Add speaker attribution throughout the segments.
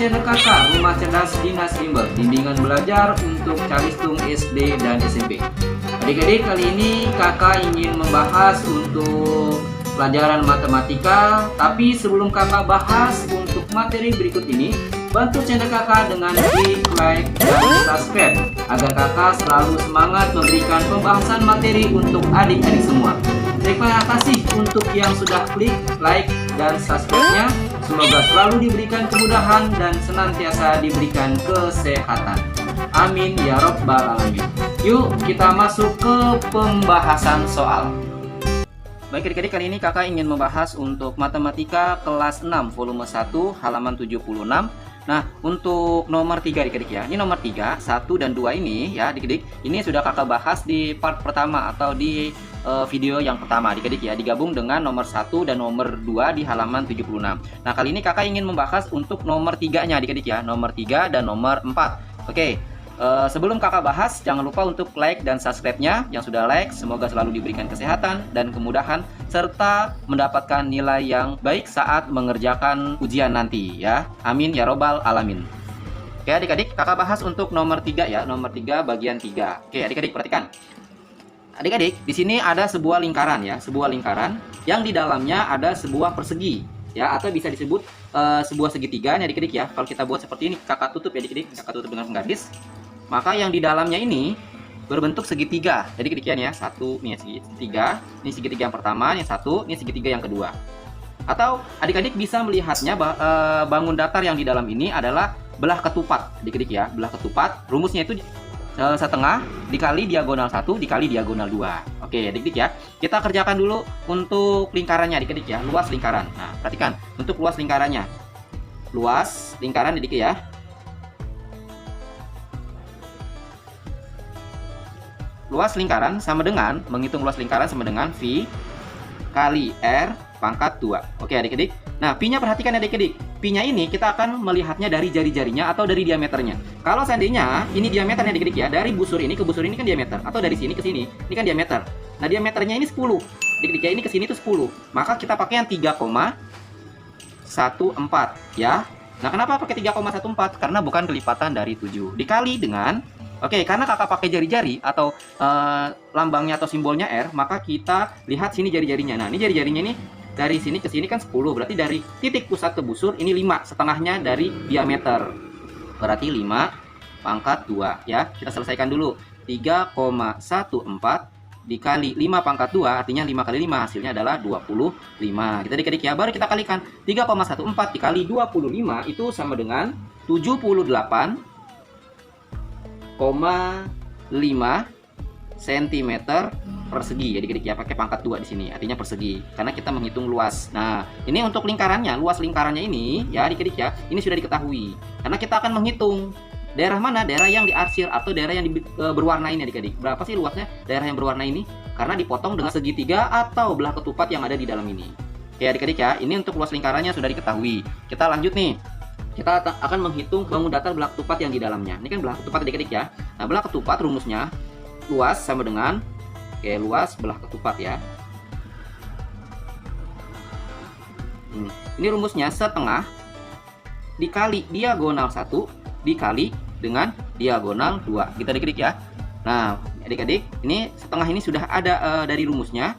Speaker 1: channel kakak Rumah Cerdas Dinas Bimbel, bimbingan belajar untuk Calistung SD dan SMP. Adik-adik, kali ini kakak ingin membahas untuk pelajaran matematika. Tapi sebelum kakak bahas untuk materi berikut ini, bantu channel kakak dengan klik like dan subscribe agar kakak selalu semangat memberikan pembahasan materi untuk adik-adik semua. Terima kasih untuk yang sudah klik like dan subscribe-nya. Semoga selalu diberikan kemudahan dan senantiasa diberikan kesehatan. Amin ya robbal alamin. Yuk kita masuk ke pembahasan soal. Baik adik-adik, kali ini kakak ingin membahas untuk matematika kelas 6 volume 1 halaman 76. Nah, untuk nomor 3 adik-adik ya. Ini nomor 3, 1 dan 2 ini ya adik-adik. Ini sudah kakak bahas di part pertama atau di video yang pertama adik-adik ya. Digabung dengan nomor 1 dan nomor 2 di halaman 76. Nah, kali ini kakak ingin membahas untuk nomor 3-nya adik-adik ya. Nomor 3 dan nomor 4. Oke. Sebelum kakak bahas, jangan lupa untuk like dan subscribe-nya. Yang sudah like, semoga selalu diberikan kesehatan dan kemudahan serta mendapatkan nilai yang baik saat mengerjakan ujian nanti ya. Amin ya robbal alamin. Oke adik-adik, kakak bahas untuk nomor 3 ya. Nomor 3 bagian 3. Oke adik-adik, perhatikan. Adik-adik, di sini ada sebuah lingkaran ya, sebuah lingkaran yang di dalamnya ada sebuah persegi ya, atau bisa disebut sebuah segitiga nih adik-adik ya. Kalau kita buat seperti ini, kakak tutup ya adik-adik, kakak tutup dengan penggaris. Maka yang di dalamnya ini berbentuk segitiga. Jadi kemudian ya, satu nih segitiga, ini segitiga yang pertama, yang satu, ini segitiga yang kedua. Atau adik-adik bisa melihatnya bangun datar yang di dalam ini adalah belah ketupat, adik-adik ya, belah ketupat. Rumusnya itu setengah dikali diagonal 1 dikali diagonal 2. Oke adik-adik ya, kita kerjakan dulu untuk lingkarannya adik-adik ya, luas lingkaran. Nah perhatikan untuk luas lingkarannya, luas lingkaran adik-adik ya. Luas lingkaran sama dengan, menghitung luas lingkaran sama dengan V kali R pangkat 2. Oke adik-adik. Nah Pi-nya perhatikan adik-adik. Pi-nya ini kita akan melihatnya dari jari-jarinya atau dari diameternya. Kalau seandainya ini diameternya adik-adik ya, dari busur ini ke busur ini kan diameter, atau dari sini ke sini, ini kan diameter. Nah diameternya ini 10. Adik-adik ya, ini ke sini tuh 10. Maka kita pakai yang 3,14 ya. Nah kenapa pakai 3,14? Karena bukan kelipatan dari 7. Dikali dengan, oke, karena kakak pakai jari-jari atau lambangnya atau simbolnya R, maka kita lihat sini jari-jarinya. Nah, ini jari-jarinya ini dari sini ke sini kan 10, berarti dari titik pusat ke busur ini 5, setengahnya dari diameter. Berarti 5 pangkat 2 ya. Kita selesaikan dulu. 3,14 dikali 5 pangkat 2 artinya 5 kali 5 hasilnya adalah 25. Kita adik-adik ya, baru kita kalikan 3,14 dikali 25 itu sama dengan 78,5 cm persegi adik-adik ya, pakai pangkat 2 di sini artinya persegi karena kita menghitung luas. Nah ini untuk lingkarannya, luas lingkarannya ini ya adik-adik ya, ini sudah diketahui karena kita akan menghitung daerah mana, daerah yang diarsir atau daerah yang berwarna ini adik-adik. Berapa sih luasnya daerah yang berwarna ini, karena dipotong dengan segitiga atau belah ketupat yang ada di dalam ini. Oke adik-adik ya, ini untuk luas lingkarannya sudah diketahui. Kita lanjut nih, kita akan menghitung bangun datar belah ketupat yang di dalamnya. Ini kan belah ketupat adik-adik ya. Nah belah ketupat rumusnya luas sama dengan, oke, luas belah ketupat ya. Ini rumusnya setengah dikali diagonal 1 dikali dengan diagonal 2 gitu adik-adik ya. Nah adik-adik, ini setengah ini sudah ada dari rumusnya.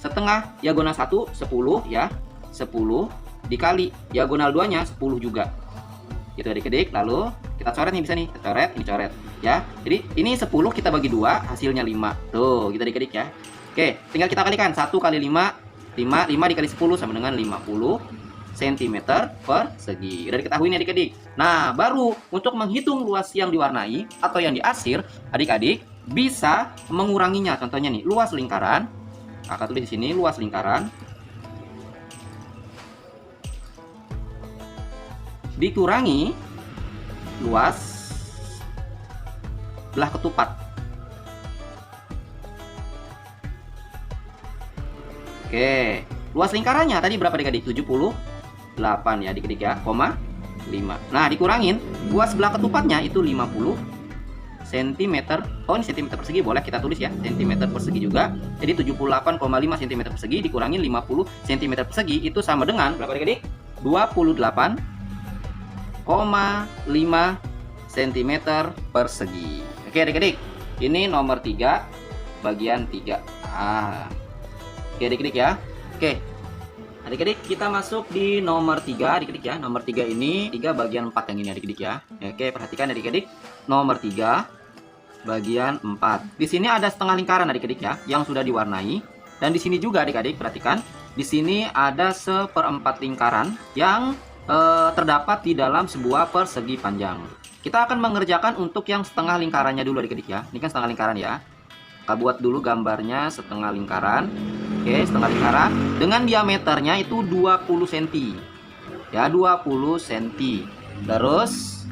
Speaker 1: Setengah diagonal 1 10 ya, 10 dikali diagonal 2 nya 10 juga gitu adik-adik. Lalu kita coret nih, bisa nih kita coret, ini coret ya. Jadi ini 10 kita bagi 2 hasilnya 5 tuh gitu adik-adik ya. Oke, tinggal kita kalikan 1 kali 5 dikali 10 sama dengan 50 cm persegi. Udah diketahui nih adik-adik. Nah baru untuk menghitung luas yang diwarnai atau yang diarsir, adik-adik bisa menguranginya. Contohnya nih, luas lingkaran, kakak tulis di sini luas lingkaran dikurangi luas belah ketupat. Oke, luas lingkarannya tadi berapa adik-adik? 78 ya adik-adik ya, 5. Nah dikurangin luas belah ketupatnya itu 50 cm. Oh ini cm persegi, boleh kita tulis ya, cm persegi juga. Jadi 78,5 cm persegi dikurangin 50 cm persegi itu sama dengan berapa adik-adik? 28 cm persegi. Oke adik-adik, ini nomor 3 bagian 3. Oke adik-adik ya. Oke adik-adik, kita masuk di nomor 3 adik-adik ya. Nomor 3 ini 3 bagian 4 yang ini adik-adik ya. Oke, perhatikan adik-adik. Nomor 3 bagian 4. Di sini ada setengah lingkaran adik-adik ya, yang sudah diwarnai. Dan di sini juga adik-adik, perhatikan. Di sini ada seperempat lingkaran yang terdapat di dalam sebuah persegi panjang. Kita akan mengerjakan untuk yang setengah lingkarannya dulu adik-adik ya. Ini kan setengah lingkaran ya. Kita buat dulu gambarnya setengah lingkaran. Oke, setengah lingkaran dengan diameternya itu 20 cm. Ya, 20 cm. Terus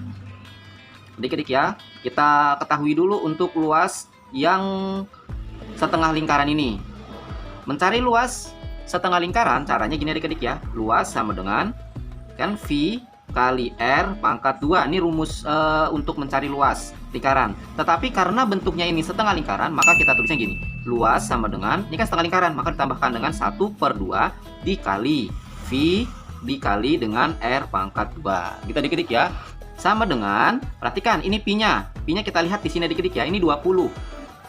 Speaker 1: adik-adik ya, kita ketahui dulu untuk luas yang setengah lingkaran ini. Mencari luas setengah lingkaran caranya gini adik-adik ya. Luas sama dengan kan V kali R pangkat 2. Ini rumus untuk mencari luas lingkaran. Tetapi karena bentuknya ini setengah lingkaran, maka kita tulisnya gini. Luas sama dengan, ini kan setengah lingkaran, maka ditambahkan dengan 1/2 dikali V dikali dengan R pangkat 2. Gitu adik-adik ya. Sama dengan, perhatikan ini pi-nya. Pi-nya kita lihat di sini adik-adik ya, ini 20.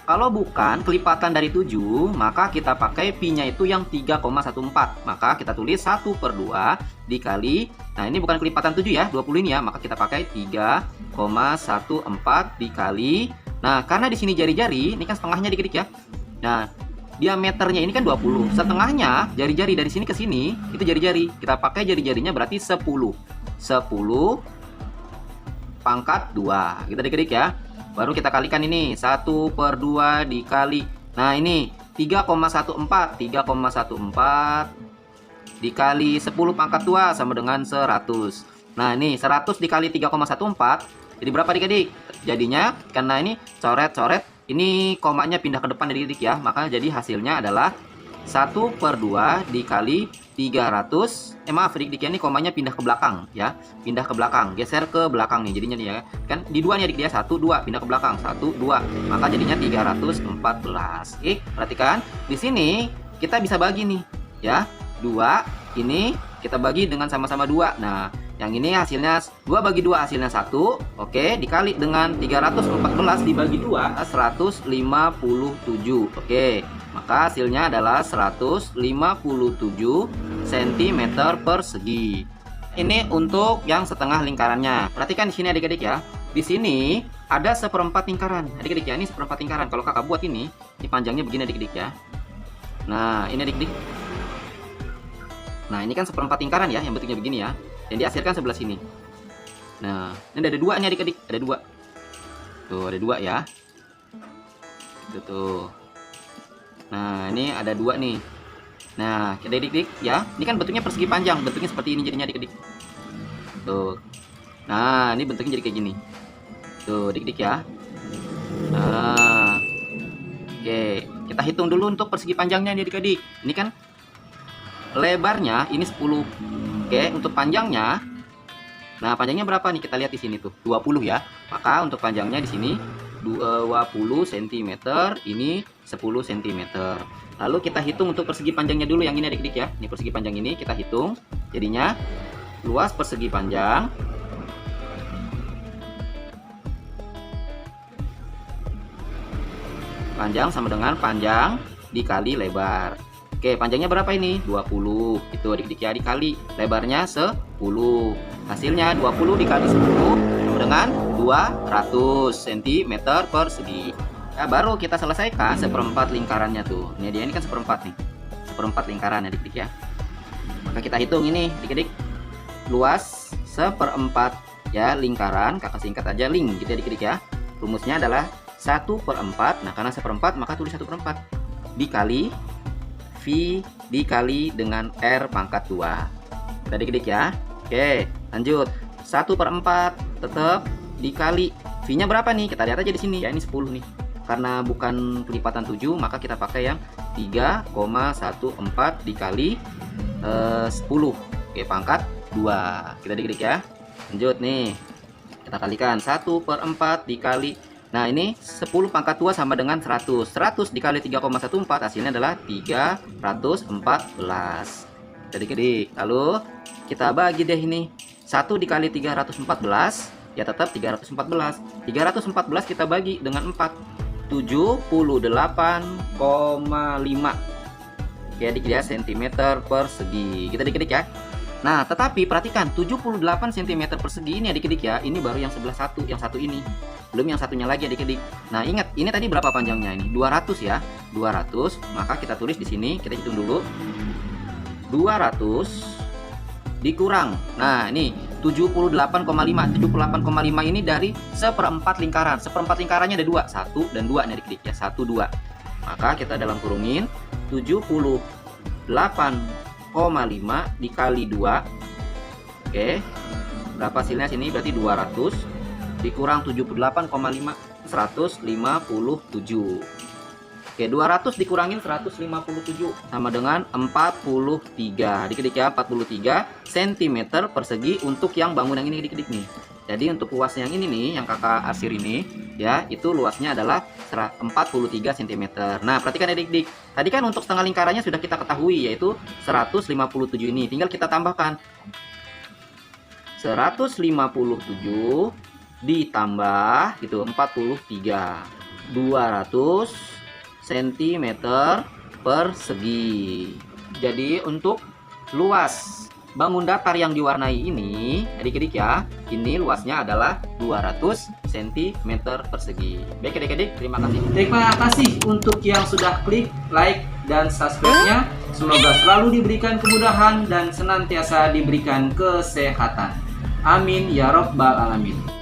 Speaker 1: Kalau bukan kelipatan dari 7, maka kita pakai pi-nya itu yang 3,14. Maka kita tulis 1/2 dikali, nah ini bukan kelipatan 7 ya, 20 ini ya, maka kita pakai 3,14 dikali. Nah, karena di sini jari-jari, ini kan setengahnya adik-adik ya. Nah, diameternya ini kan 20. Setengahnya jari-jari dari sini ke sini, itu jari-jari. Kita pakai jari-jarinya berarti 10. 10 pangkat 2. Gitu adik-adik ya. Baru kita kalikan ini 1/2 dikali. Nah ini 3,14 dikali 10 pangkat 2 sama dengan 100. Nah ini 100 dikali 3,14 jadi berapa adik-adik? Jadinya karena ini coret-coret, ini komanya pindah ke depan adik-adik ya, maka jadi hasilnya adalah 1/2 dikali 300. Maaf adik-adik ya, ini komanya pindah ke belakang ya, pindah ke belakang, geser ke belakang nih jadinya nih ya. Kan di 2 nih adik ya, 1 2 pindah ke belakang, 1 2, maka jadinya 314. Perhatikan di sini kita bisa bagi nih ya. 2 ini kita bagi dengan sama-sama 2. Nah, yang ini hasilnya 2 bagi 2 hasilnya 1. Oke, dikali dengan 314 dibagi 2 157. Oke, maka hasilnya adalah 157 cm persegi. Ini untuk yang setengah lingkarannya. Perhatikan di sini adik-adik ya. Di sini ada seperempat lingkaran. Adik-adik ya, ini seperempat lingkaran. Kalau kakak buat ini panjangnya begini adik-adik ya. Nah, ini adik-adik. Nah, ini kan seperempat lingkaran ya, yang bentuknya begini ya. Yang dihasilkan sebelah sini. Nah, ini ada 2 nih adik-adik, ada 2. Tuh, ada 2 ya. Tuh. Nah, ini ada 2 nih. Nah, adik-adik ya, ini kan bentuknya persegi panjang, bentuknya seperti ini jadinya adik-adik. Tuh. Nah, ini bentuknya jadi kayak gini. Tuh, adik-adik ya. Nah. Oke, kita hitung dulu untuk persegi panjangnya nih adik-adik. Ini kan lebarnya ini 10. Oke, untuk panjangnya. Nah, panjangnya berapa nih? Kita lihat di sini tuh, 20 ya. Maka untuk panjangnya di sini 20 cm, ini 10 cm. Lalu kita hitung untuk persegi panjangnya dulu yang ini adik-adik ya. Ini persegi panjang ini kita hitung. Jadinya luas persegi panjang sama dengan panjang dikali lebar. Oke, panjangnya berapa ini? 20. Itu adik-adik ya, dikali lebarnya 10. Hasilnya 20 dikali 10 sama dengan 200 cm persegi. Nah, baru kita selesaikan seperempat lingkarannya tuh. Ini dia, ini kan seperempat nih. Seperempat lingkaran adik-adik ya. Maka kita hitung ini adik-adik. Luas seperempat ya lingkaran, kakak singkat aja ling gitu adik-adik ya. Rumusnya adalah 1/4. Nah, karena seperempat maka tulis 1/4 dikali V dikali dengan R pangkat 2. Adik-adik ya. Oke, lanjut. 1/4 tetap dikali V-nya berapa nih? Kita lihat aja di sini ya, ini 10 nih. Karena bukan kelipatan 7, maka kita pakai yang 3,14 dikali 10. Oke, pangkat 2. Kita adik-adik ya. Lanjut nih. Kita kalikan 1/4 dikali, nah ini 10 pangkat 2 sama dengan 100. 100 dikali 3,14 hasilnya adalah 314.
Speaker 2: adik-adik. Lalu kita bagi deh ini. 1 dikali 314 ya tetap 314. 314 kita bagi dengan 4. 78,5. Oke adik ya, cm persegi. Kita adik-adik ya. Nah, tetapi perhatikan 78 cm persegi ini adik-adik ya. Ini baru yang sebelah satu, yang satu ini. Belum yang satunya lagi adik-adik. Nah, ingat, ini tadi berapa panjangnya ini? 200 ya. 200, maka kita tulis di sini, kita hitung dulu. 200 dikurang. Nah, ini 78,5. 78,5 ini dari seperempat lingkaran. Seperempat lingkarannya ada 2, 1 dan 2 nih adik-adik ya. 1 2. Maka kita dalam kurungin 78,5 dikali 2. Oke. Berapa hasilnya sini? Berarti 200 dikurang 78,5, 157. Oke, 200 dikurangin 157 sama dengan 43. Adik-adik ya, 43 cm persegi untuk yang bangunan ini adik-adik nih. Jadi untuk luasnya yang ini nih, yang kakak arsir ini ya, itu luasnya adalah 43 cm. Nah, perhatikan adik-adik. Tadi kan untuk setengah lingkarannya sudah kita ketahui yaitu 157 ini. Tinggal kita tambahkan 157 ditambah gitu 43. 200 cm persegi. Jadi untuk luas bangun datar yang diwarnai ini adik-adik ya, ini luasnya adalah 200 cm persegi. Baik adik-adik, terima kasih.
Speaker 1: Terima kasih untuk yang sudah klik like dan subscribe-nya. Semoga selalu diberikan kemudahan dan senantiasa diberikan kesehatan. Amin ya robbal alamin.